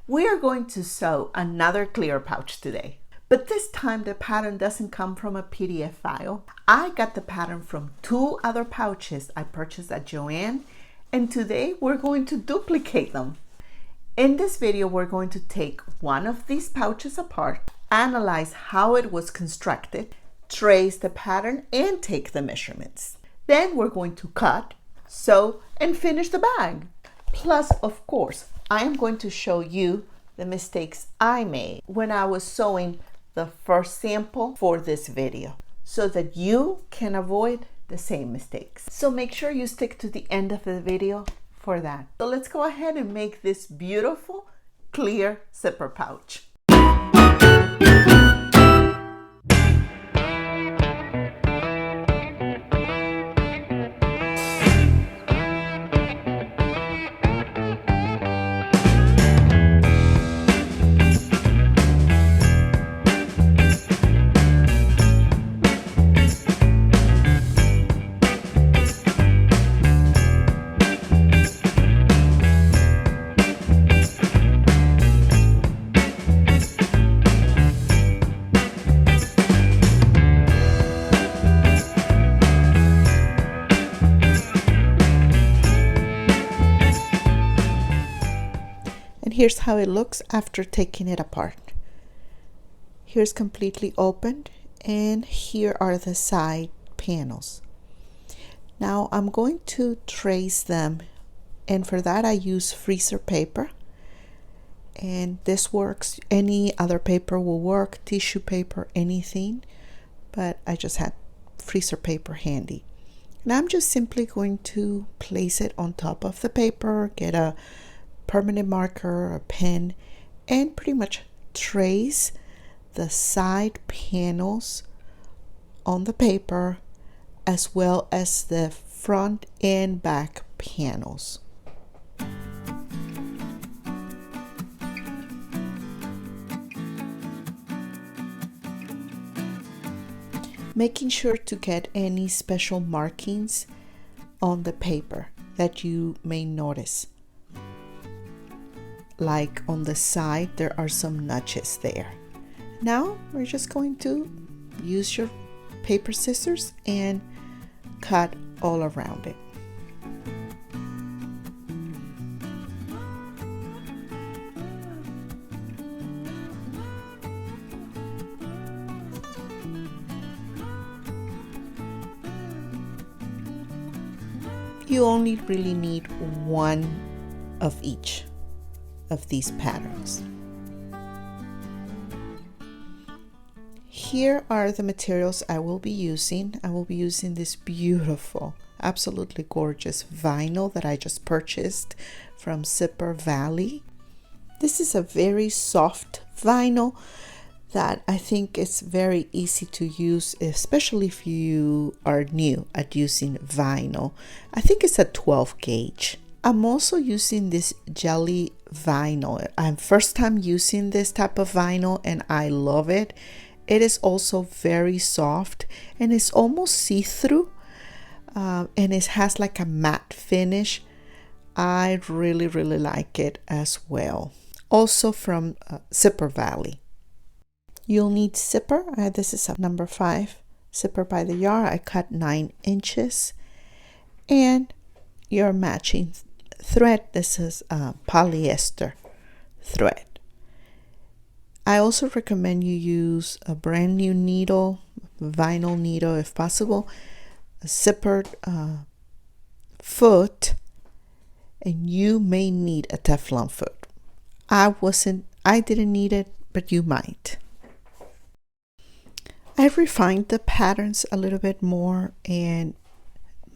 We are going to sew another clear pouch today, but this time the pattern doesn't come from a PDF file. I got the pattern from 2 other pouches I purchased at Joann, and today we're going to duplicate them. In this video, we're going to take one of these pouches apart, analyze how it was constructed, trace the pattern, and take the measurements. Then we're going to cut, sew, and finish the bag. Plus, of course, I am going to show you the mistakes I made when I was sewing the first sample for this video, so that you can avoid the same mistakes. So make sure you stick to the end of the video for that. So let's go ahead and make this beautiful clear zipper pouch. Here's how it looks after taking it apart. Here's completely opened, and here are the side panels. Now I'm going to trace them, and for that I use freezer paper, and this works. Any other paper will work, tissue paper, anything, but I just had freezer paper handy. Now I'm just simply going to place it on top of the paper, get a permanent marker, a pen, and pretty much trace the side panels on the paper as well as the front and back panels. Making sure to get any special markings on the paper that you may notice. Like on the side, there are some notches there. Now we're just going to use your paper scissors and cut all around it. You only really need one of each of these patterns. Here are the materials I will be using. I will be using this beautiful, absolutely gorgeous vinyl that I just purchased from Zipper Valley. This is a very soft vinyl that I think is very easy to use, especially if you are new at using vinyl. I think it's a 12 gauge. I'm also using this jelly vinyl. I'm first time using this type of vinyl and I love it. It is also very soft and it's almost see-through, and it has like a matte finish. I really like it as well. Also from Zipper Valley. You'll need zipper. This is a number 5 zipper by the yard. I cut 9 inches, and your matching thread. This is polyester thread. I also recommend you use a brand new needle, vinyl needle if possible, a zippered foot, and you may need a Teflon foot. I didn't need it, but you might. I refined the patterns a little bit more and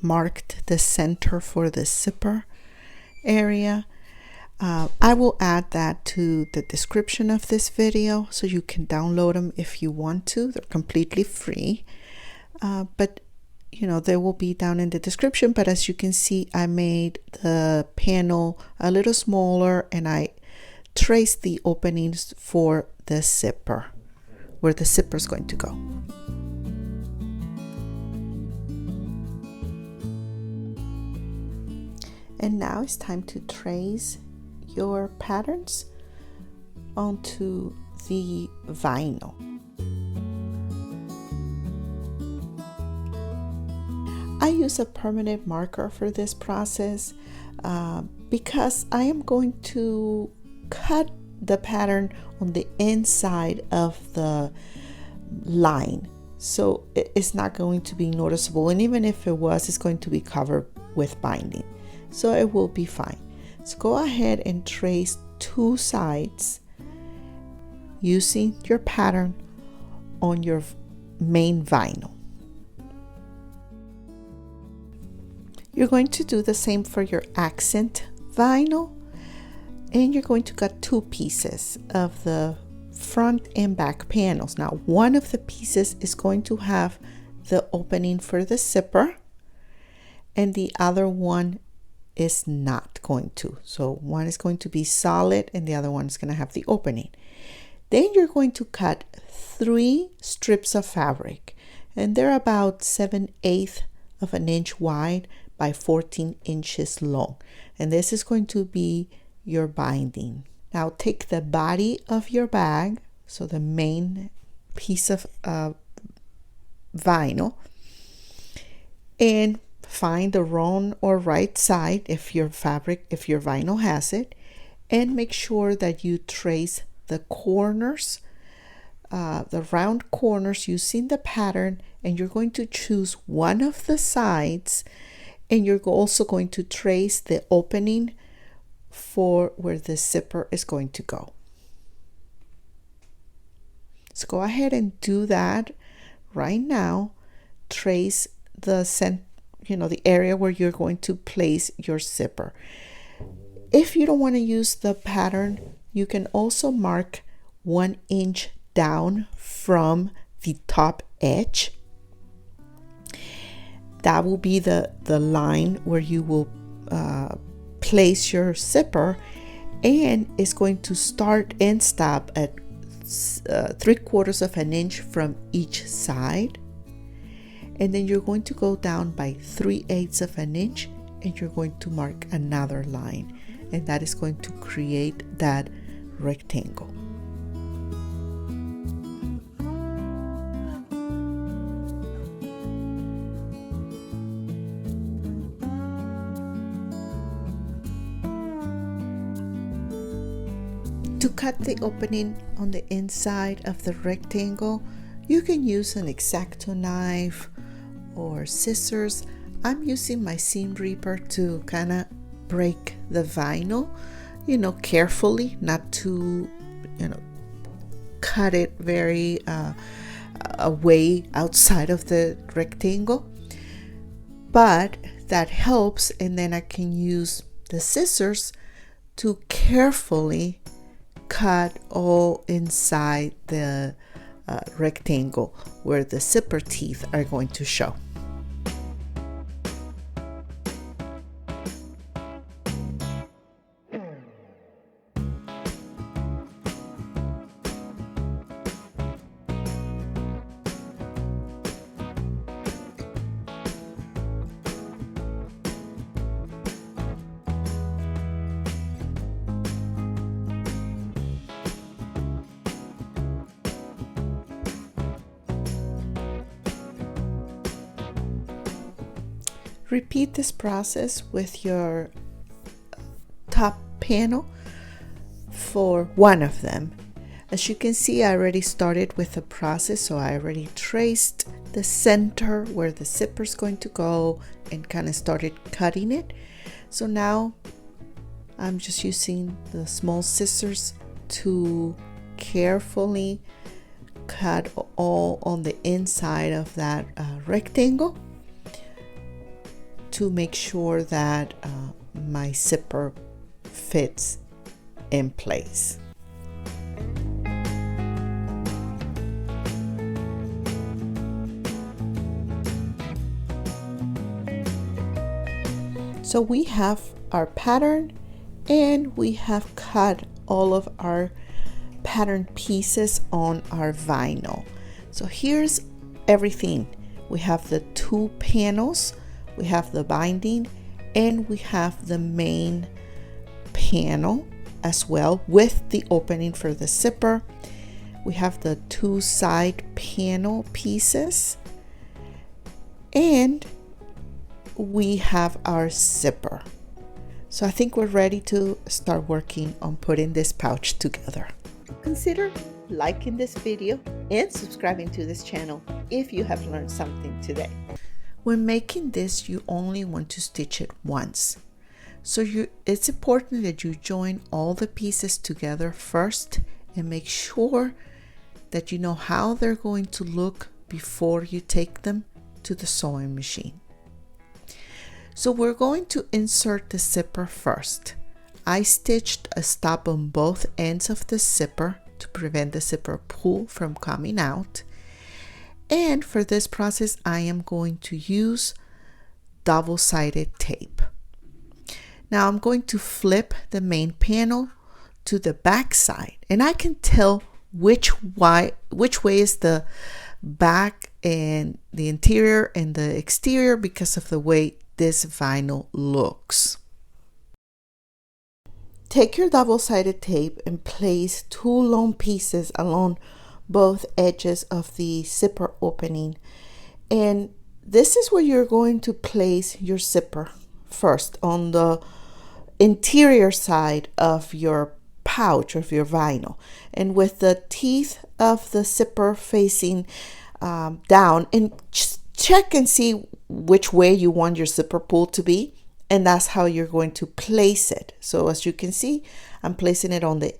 marked the center for the zipper area. I will add that to the description of this video so you can download them if you want to. They're completely free, but you know, they will be down in the description. But as you can see, I made the panel a little smaller and I traced the openings for the zipper, where the zipper is going to go. And now it's time to trace your patterns onto the vinyl. I use a permanent marker for this process because I am going to cut the pattern on the inside of the line, so it's not going to be noticeable, and even if it was, it's going to be covered with binding, so it will be fine. So go ahead and trace two sides using your pattern on your main vinyl. You're going to do the same for your accent vinyl, and you're going to cut two pieces of the front and back panels. Now, one of the pieces is going to have the opening for the zipper, and the other one is not going to. So one is going to be solid and the other one is going to have the opening. Then you're going to cut 3 strips of fabric, and they're about 7/8 of an inch wide by 14 inches long, and this is going to be your binding. Now take the body of your bag, so the main piece of vinyl, and find the wrong or right side if your vinyl has it, and make sure that you trace the corners, the round corners using the pattern, and you're going to choose one of the sides, and you're also going to trace the opening for where the zipper is going to go. So go ahead and do that right now. Trace the the area where you're going to place your zipper. If you don't want to use the pattern, you can also mark 1 inch down from the top edge. That will be the line where you will place your zipper, and it's going to start and stop at 3/4 of an inch from each side, and then you're going to go down by 3/8 of an inch, and you're going to mark another line, and that is going to create that rectangle. To cut the opening on the inside of the rectangle, you can use an X-Acto knife or scissors. I'm using my seam ripper to kind of break the vinyl, carefully, not to, cut it very away outside of the rectangle. But that helps, and then I can use the scissors to carefully cut all inside the rectangle where the zipper teeth are going to show. Repeat this process with your top panel for one of them. As you can see, I already started with the process, so I already traced the center where the zipper is going to go and kind of started cutting it. So now I'm just using the small scissors to carefully cut all on the inside of that rectangle, to make sure that my zipper fits in place. So we have our pattern, and we have cut all of our pattern pieces on our vinyl. So here's everything. We have the 2 panels, we have the binding, and we have the main panel as well with the opening for the zipper. We have the two side panel pieces, and we have our zipper. So I think we're ready to start working on putting this pouch together. Consider liking this video and subscribing to this channel if you have learned something today. When making this, you only want to stitch it once. So it's important that you join all the pieces together first and make sure that you know how they're going to look before you take them to the sewing machine. So we're going to insert the zipper first. I stitched a stop on both ends of the zipper to prevent the zipper pull from coming out. And for this process, I am going to use double-sided tape. Now I'm going to flip the main panel to the back side, and I can tell which way is the back and the interior and the exterior because of the way this vinyl looks. Take your double-sided tape and place two long pieces along both edges of the zipper opening, and this is where you're going to place your zipper first, on the interior side of your pouch, of your vinyl, and with the teeth of the zipper facing down, and just check and see which way you want your zipper pull to be, and that's how you're going to place it. So as you can see, I'm placing it on the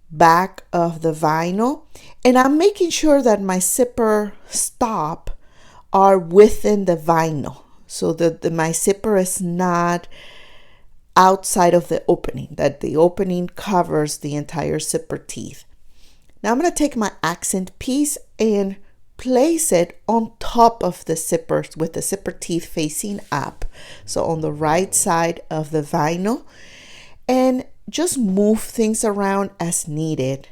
back of the vinyl, and I'm making sure that my zipper stop are within the vinyl, so that my zipper is not outside of the opening, that the opening covers the entire zipper teeth. Now I'm going to take my accent piece and place it on top of the zipper with the zipper teeth facing up, so on the right side of the vinyl, and just move things around as needed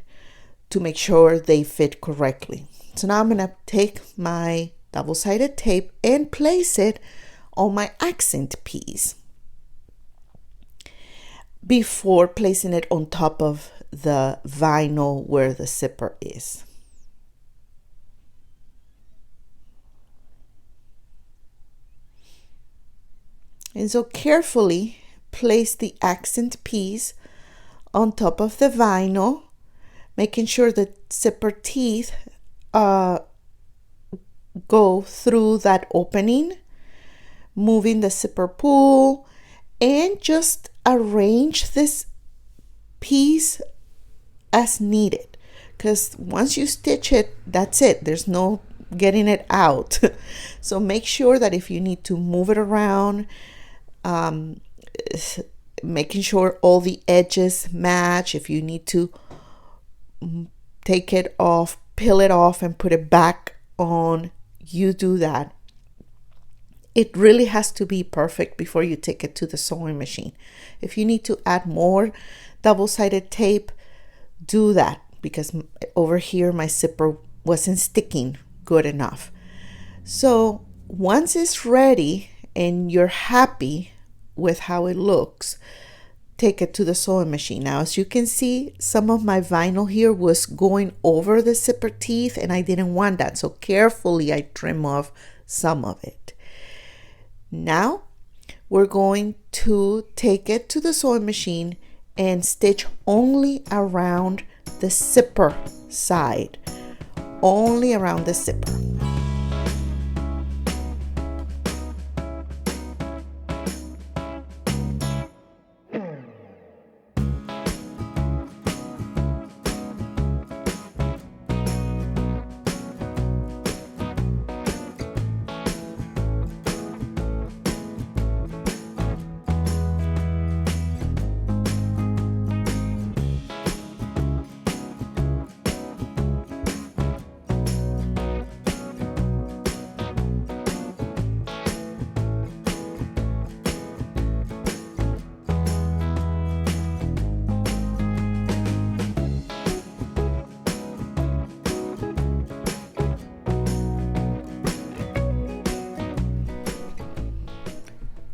to make sure they fit correctly. So now I'm going to take my double-sided tape and place it on my accent piece before placing it on top of the vinyl where the zipper is. And so carefully place the accent piece on top of the vinyl, making sure the zipper teeth go through that opening, moving the zipper pull, and just arrange this piece as needed, because once you stitch it, that's it. There's no getting it out. So make sure that if you need to move it around, making sure all the edges match. If you need to take it off, peel it off and put it back on, you do that. It really has to be perfect before you take it to the sewing machine. If you need to add more double-sided tape, do that, because over here my zipper wasn't sticking good enough. So once it's ready and you're happy with how it looks, take it to the sewing machine. Now, as you can see, some of my vinyl here was going over the zipper teeth, and I didn't want that, so carefully I trim off some of it. Now we're going to take it to the sewing machine and stitch only around the zipper side, only around the zipper.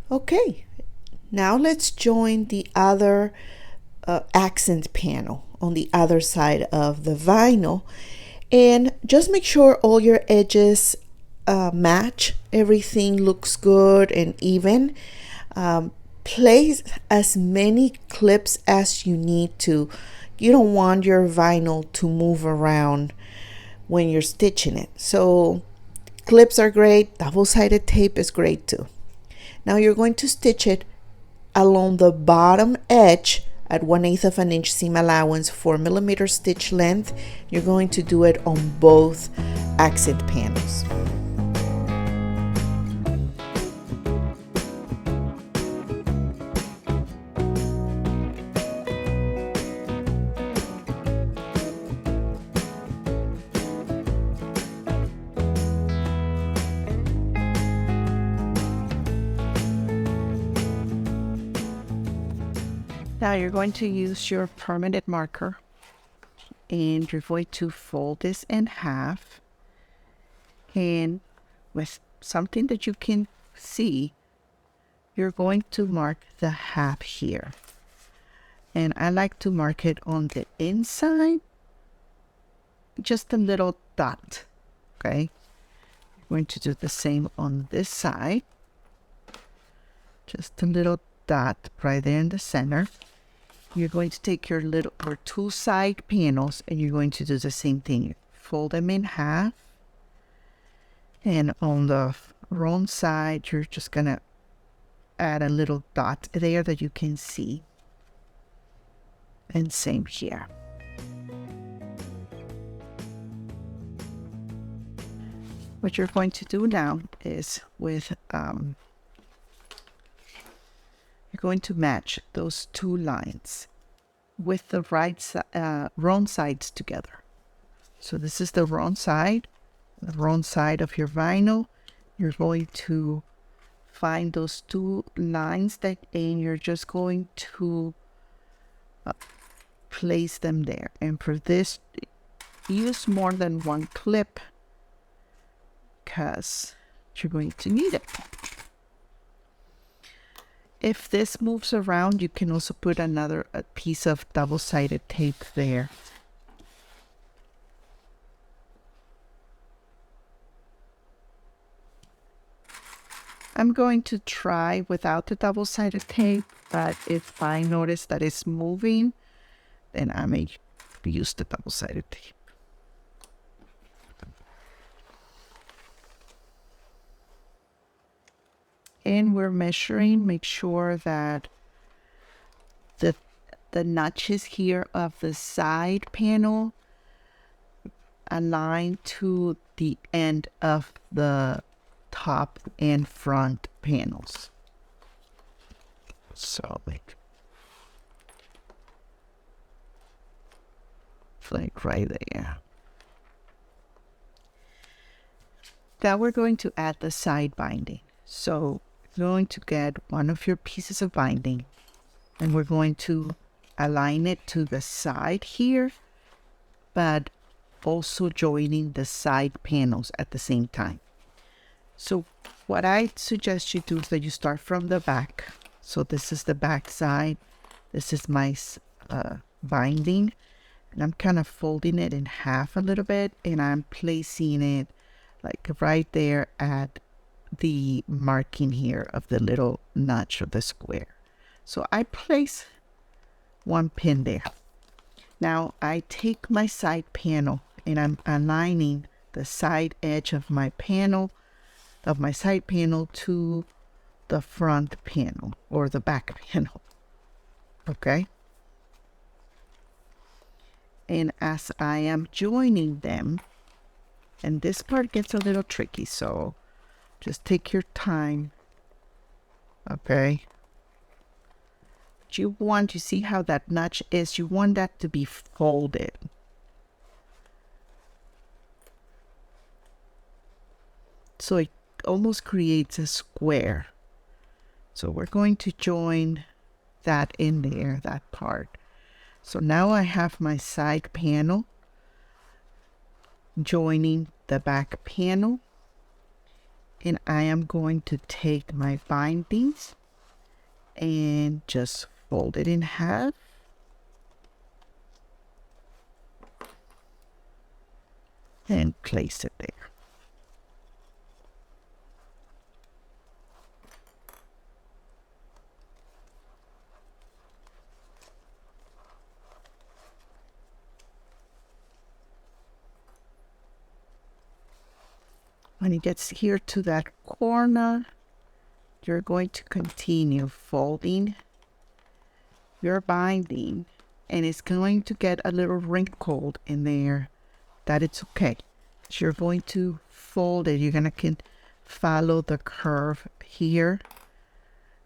Okay, now let's join the other accent panel on the other side of the vinyl, and just make sure all your edges match. Everything looks good and even. Place as many clips as you need to. You don't want your vinyl to move around when you're stitching it. So clips are great. Double-sided tape is great too. Now you're going to stitch it along the bottom edge at 1/8 of an inch seam allowance, 4mm stitch length. You're going to do it on both accent panels. Now you're going to use your permanent marker and you're going to fold this in half, and with something that you can see, you're going to mark the half here. And I like to mark it on the inside, just a little dot, okay? You're going to do the same on this side, just a little dot right there in the center. You're going to take your two side panels and you're going to do the same thing. Fold them in half, and on the wrong side you're just gonna add a little dot there that you can see, and same here. What you're going to do now is you're going to match those two lines with the wrong sides together. So this is the wrong side of your vinyl. You're going to find those two lines and you're just going to place them there. And for this, use more than one clip because you're going to need it. If this moves around, you can also put a piece of double-sided tape there. I'm going to try without the double-sided tape, but if I notice that it's moving, then I may use the double-sided tape. And we're measuring, make sure that the notches here of the side panel align to the end of the top and front panels. So like right there. Now we're going to add the side binding. So you're going to get one of your pieces of binding and we're going to align it to the side here, but also joining the side panels at the same time. So what I suggest you do is that you start from the back. So this is the back side. This is my binding, and I'm kind of folding it in half a little bit, and I'm placing it like right there at the marking here of the little notch of the square. So I place one pin there. Now I take my side panel and I'm aligning the side edge of my side panel to the front panel or the back panel. Okay. And as I am joining them, and this part gets a little tricky, so just take your time. Okay. You want to see how that notch is. You want that to be folded. So it almost creates a square. So we're going to join that in there, that part. So now I have my side panel joining the back panel, and I am going to take my bindings and just fold it in half and place it there. When it gets here to that corner, you're going to continue folding your binding, and it's going to get a little wrinkled in there. That it's okay. So you're going to fold it. You're gonna can follow the curve here,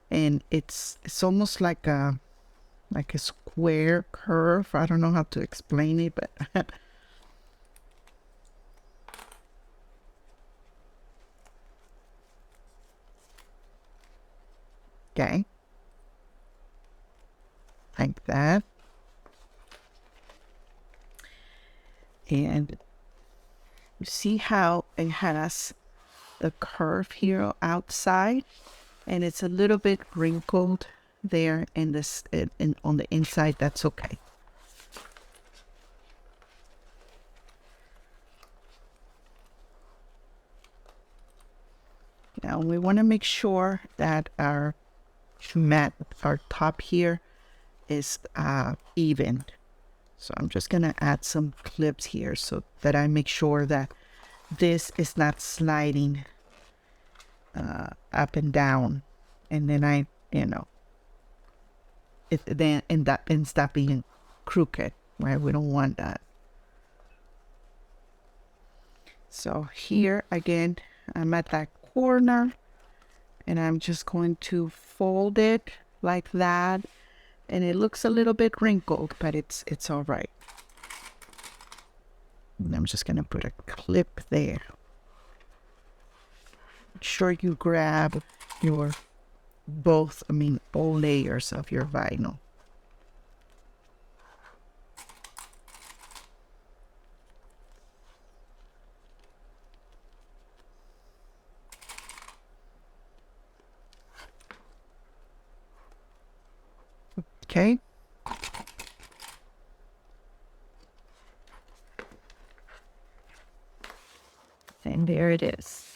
and it's almost like a square curve. I don't know how to explain it, but okay, like that. And you see how it has a curve here outside, and it's a little bit wrinkled there in this, and on the inside. That's okay. Now we want to make sure that our mat, our top here, is even. So I'm just gonna add some clips here so that I make sure that this is not sliding up and down, and then I, it then ends up being crooked, right? We don't want that. So here again, I'm at that corner, and I'm just going to fold it like that, and it looks a little bit wrinkled, but it's all right. And I'm just gonna put a clip there. Make sure you grab your all layers of your vinyl. Okay. And there it is.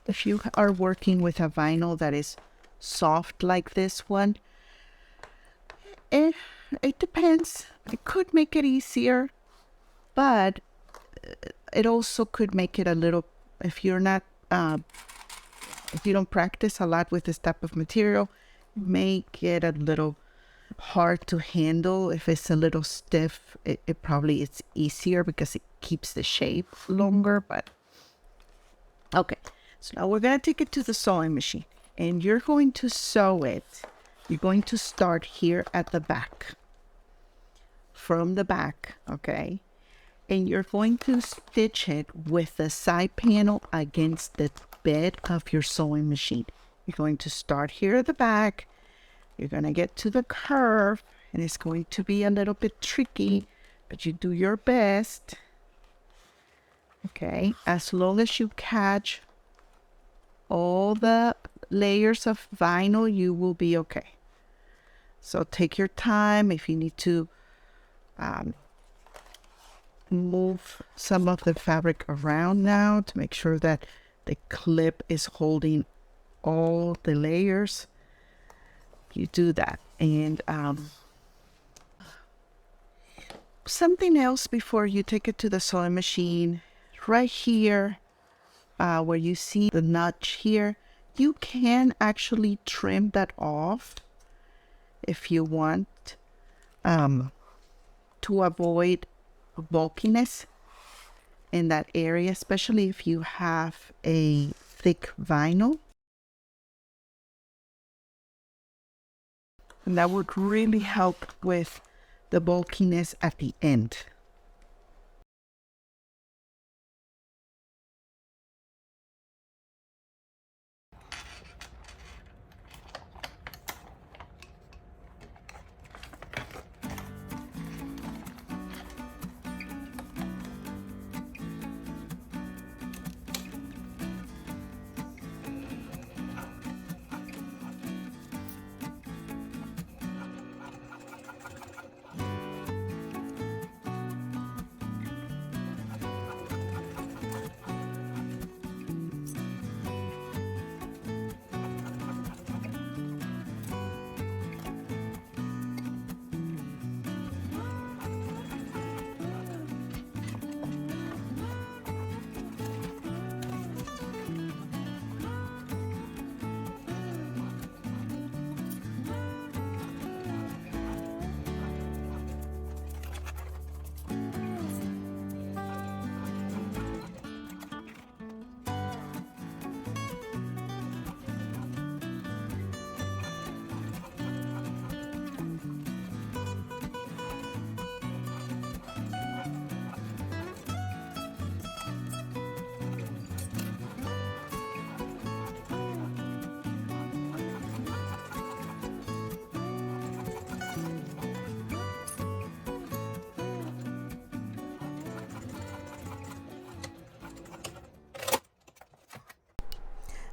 If you are working with a vinyl that is soft like this one, it depends. It could make it easier, but it also could make it a little, if you're not, if you don't practice a lot with this type of material, make it a little hard to handle. If it's a little stiff, it probably it's easier because it keeps the shape longer. But okay, so now we're gonna take it to the sewing machine, and you're going to sew it. You're going to start here at the back, from the back, okay, and you're going to stitch it with the side panel against the bed of your sewing machine. You're going to start here at the back. You're going to get to the curve, and it's going to be a little bit tricky, but you do your best. Okay, as long as you catch all the layers of vinyl, you will be okay. So take your time. If you need to move some of the fabric around now to make sure that the clip is holding all the layers, you do that. And something else before you take it to the sewing machine, right here where you see the notch here, you can actually trim that off if you want, to avoid bulkiness in that area, especially if you have a thick vinyl. And that would really help with the bulkiness at the end.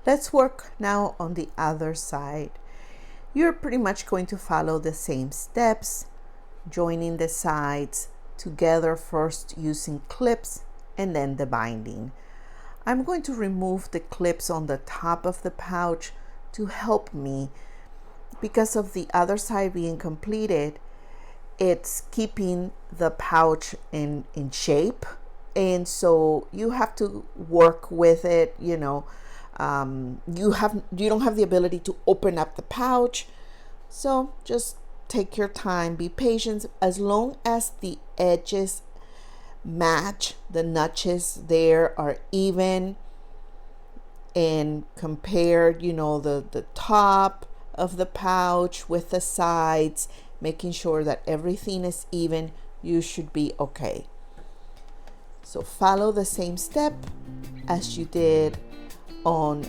Let's work now on the other side. You're pretty much going to follow the same steps, joining the sides together first using clips and then the binding. I'm going to remove the clips on the top of the pouch to help me because of the other side being completed. It's keeping the pouch in shape, and so you have to work with it. You don't have the ability to open up the pouch, so just take your time, be patient. As long as the edges match, the notches there are even and compared, the top of the pouch with the sides, making sure that everything is even, you should be okay. So follow the same step as you did on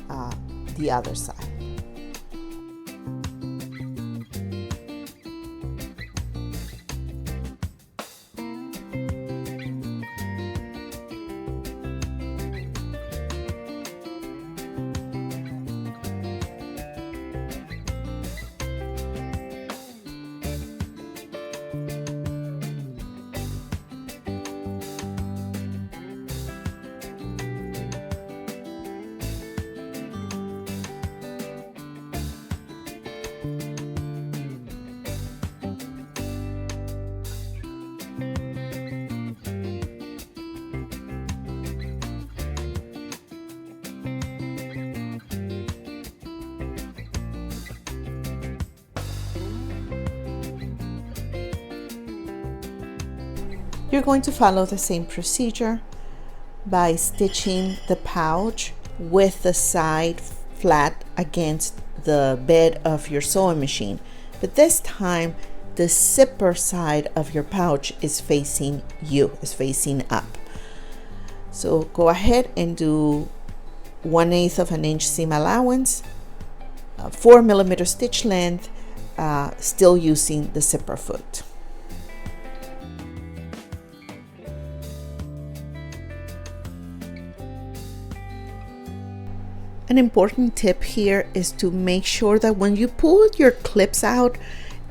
the other side. You're going to follow the same procedure by stitching the pouch with the side flat against the bed of your sewing machine. But this time, the zipper side of your pouch is facing you, is facing up. So go ahead and do 1/8 of an inch seam allowance, 4 millimeter stitch length, still using the zipper foot. An important tip here is to make sure that when you pull your clips out,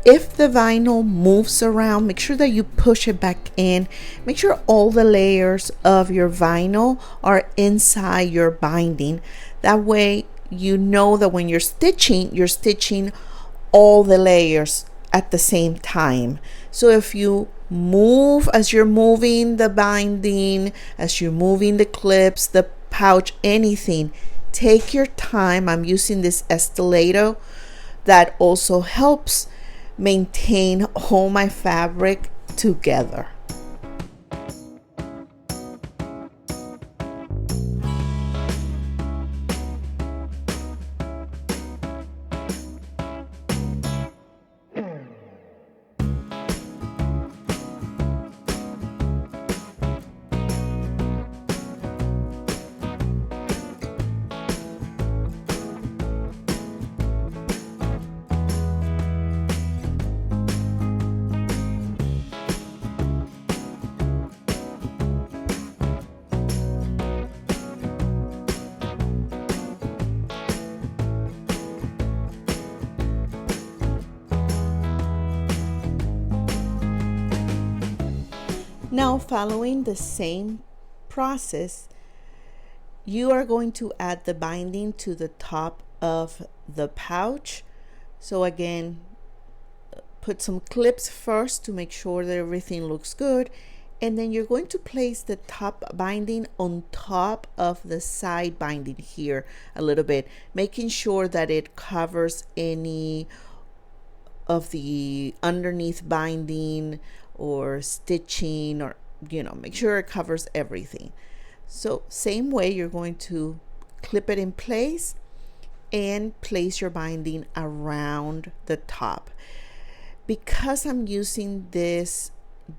if the vinyl moves around, make sure that you push it back in. Make sure all the layers of your vinyl are inside your binding. That way you know that when you're stitching all the layers at the same time. So if you move as you're moving the binding, as you're moving the clips, the pouch, anything, take your time. I'm using this Estilato that also helps maintain all my fabric together. Now, following the same process, you are going to add the binding to the top of the pouch. So again, put some clips first to make sure that everything looks good, and then you're going to place the top binding on top of the side binding here a little bit, making sure that it covers any of the underneath binding or stitching, or make sure it covers everything. So same way, you're going to clip it in place and place your binding around the top. Because I'm using this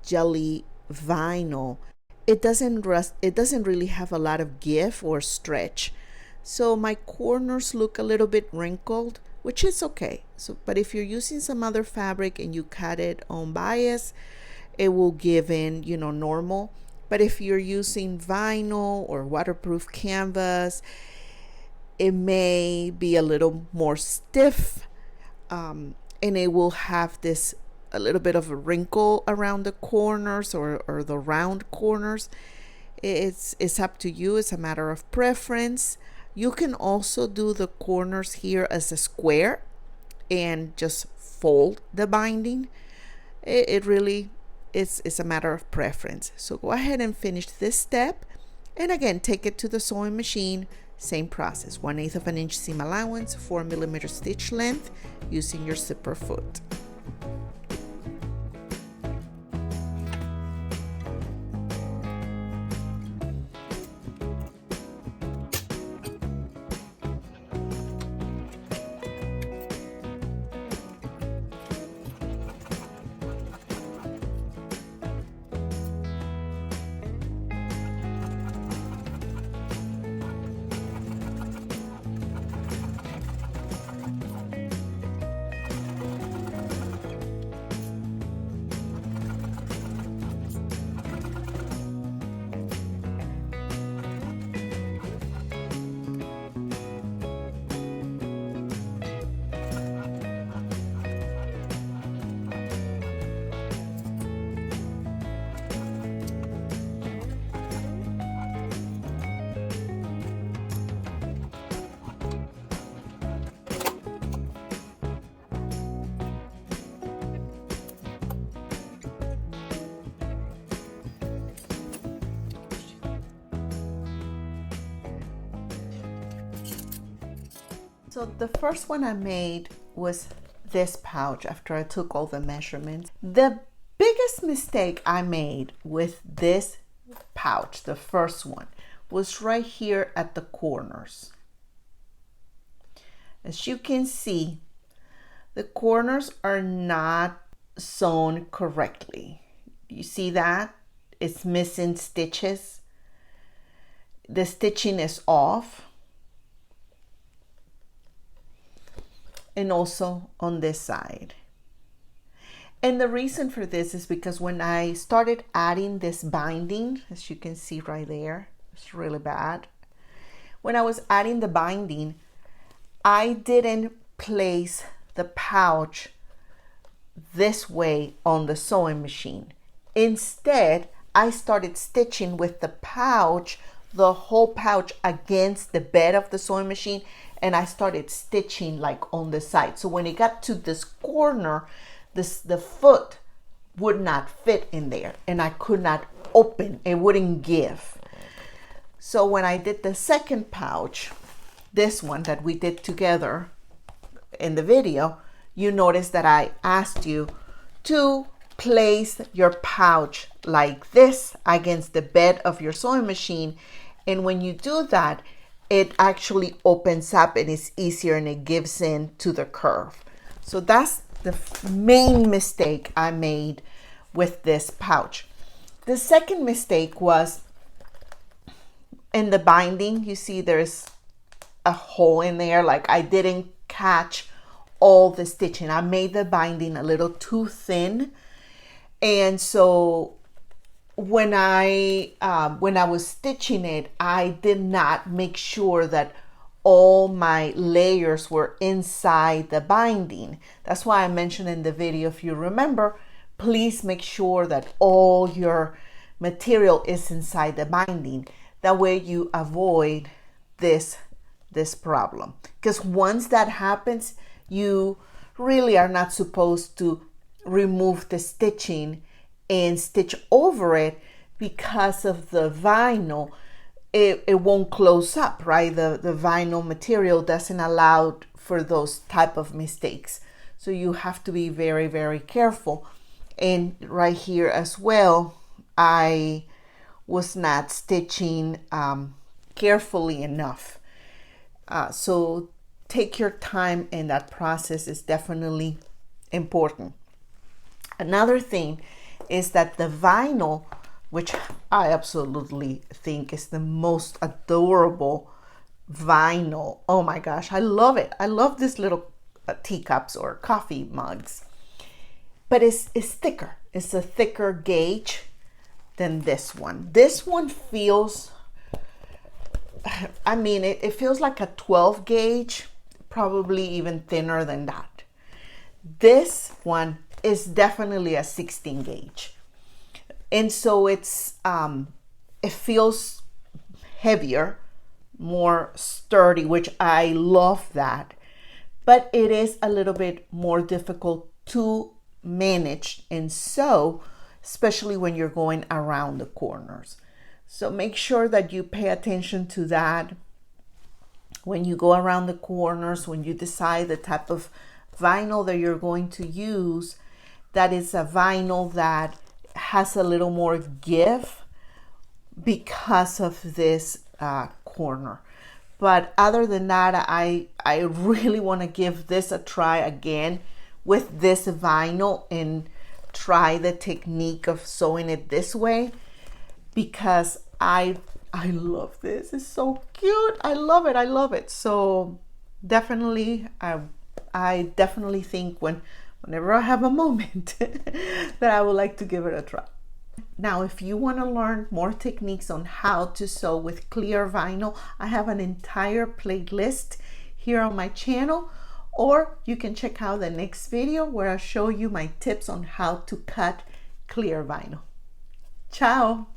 jelly vinyl, it doesn't really have a lot of give or stretch, so my corners look a little bit wrinkled, which is okay. But if you're using some other fabric and you cut it on bias, it will give in, normal. But if you're using vinyl or waterproof canvas, it may be a little more stiff, and it will have this a little bit of a wrinkle around the corners or the round corners. It's up to you. It's a matter of preference. You can also do the corners here as a square and just fold the binding. It really it's a matter of preference. So go ahead and finish this step, and again take it to the sewing machine. Same process, 1/8 of an inch seam allowance, 4mm stitch length using your zipper foot. So the first one I made was this pouch after I took all the measurements. The biggest mistake I made with this pouch, the first one, was right here at the corners. As you can see, the corners are not sewn correctly. You see that? It's missing stitches. The stitching is off. And also on this side. And the reason for this is because when I started adding this binding, as you can see right there, it's really bad. When I was adding the binding, I didn't place the pouch this way on the sewing machine. Instead, I started stitching with the pouch, the whole pouch against the bed of the sewing machine, and I started stitching like on the side. So when it got to this corner, the foot would not fit in there and I could not open, it wouldn't give. So when I did the second pouch, this one that we did together in the video, you notice that I asked you to place your pouch like this against the bed of your sewing machine. And when you do that, it actually opens up and it's easier and it gives in to the curve. So that's the main mistake I made with this pouch. The second mistake was in the binding. You see there's a hole in there, like I didn't catch all the stitching. I made the binding a little too thin, and so when I was stitching it, I did not make sure that all my layers were inside the binding. That's why I mentioned in the video, if you remember, please make sure that all your material is inside the binding. That way you avoid this problem. Because once that happens, you really are not supposed to remove the stitching and stitch over it, because of the vinyl. It won't close up, right? The vinyl material doesn't allow for those type of mistakes. So you have to be very, very careful. And right here as well, I was not stitching carefully enough. So take your time in that process is definitely important. Another thing is that the vinyl, which I absolutely think is the most adorable vinyl. Oh my gosh, I love it. I love these little teacups or coffee mugs. But it's thicker. It's a thicker gauge than this one. This one feels I mean, it feels like a 12 gauge, probably even thinner than that. This one is definitely a 16 gauge. And so it feels heavier, more sturdy, which I love that. But it is a little bit more difficult to manage and sew, especially when you're going around the corners. So make sure that you pay attention to that when you go around the corners, when you decide the type of vinyl that you're going to use, that is a vinyl that has a little more give because of this corner. But other than that, I really want to give this a try again with this vinyl and try the technique of sewing it this way, because I love this. It's so cute. I love it. I love it. So definitely, I definitely think whenever I have a moment that I would like to give it a try. Now, if you want to learn more techniques on how to sew with clear vinyl, I have an entire playlist here on my channel, or you can check out the next video where I show you my tips on how to cut clear vinyl. Ciao!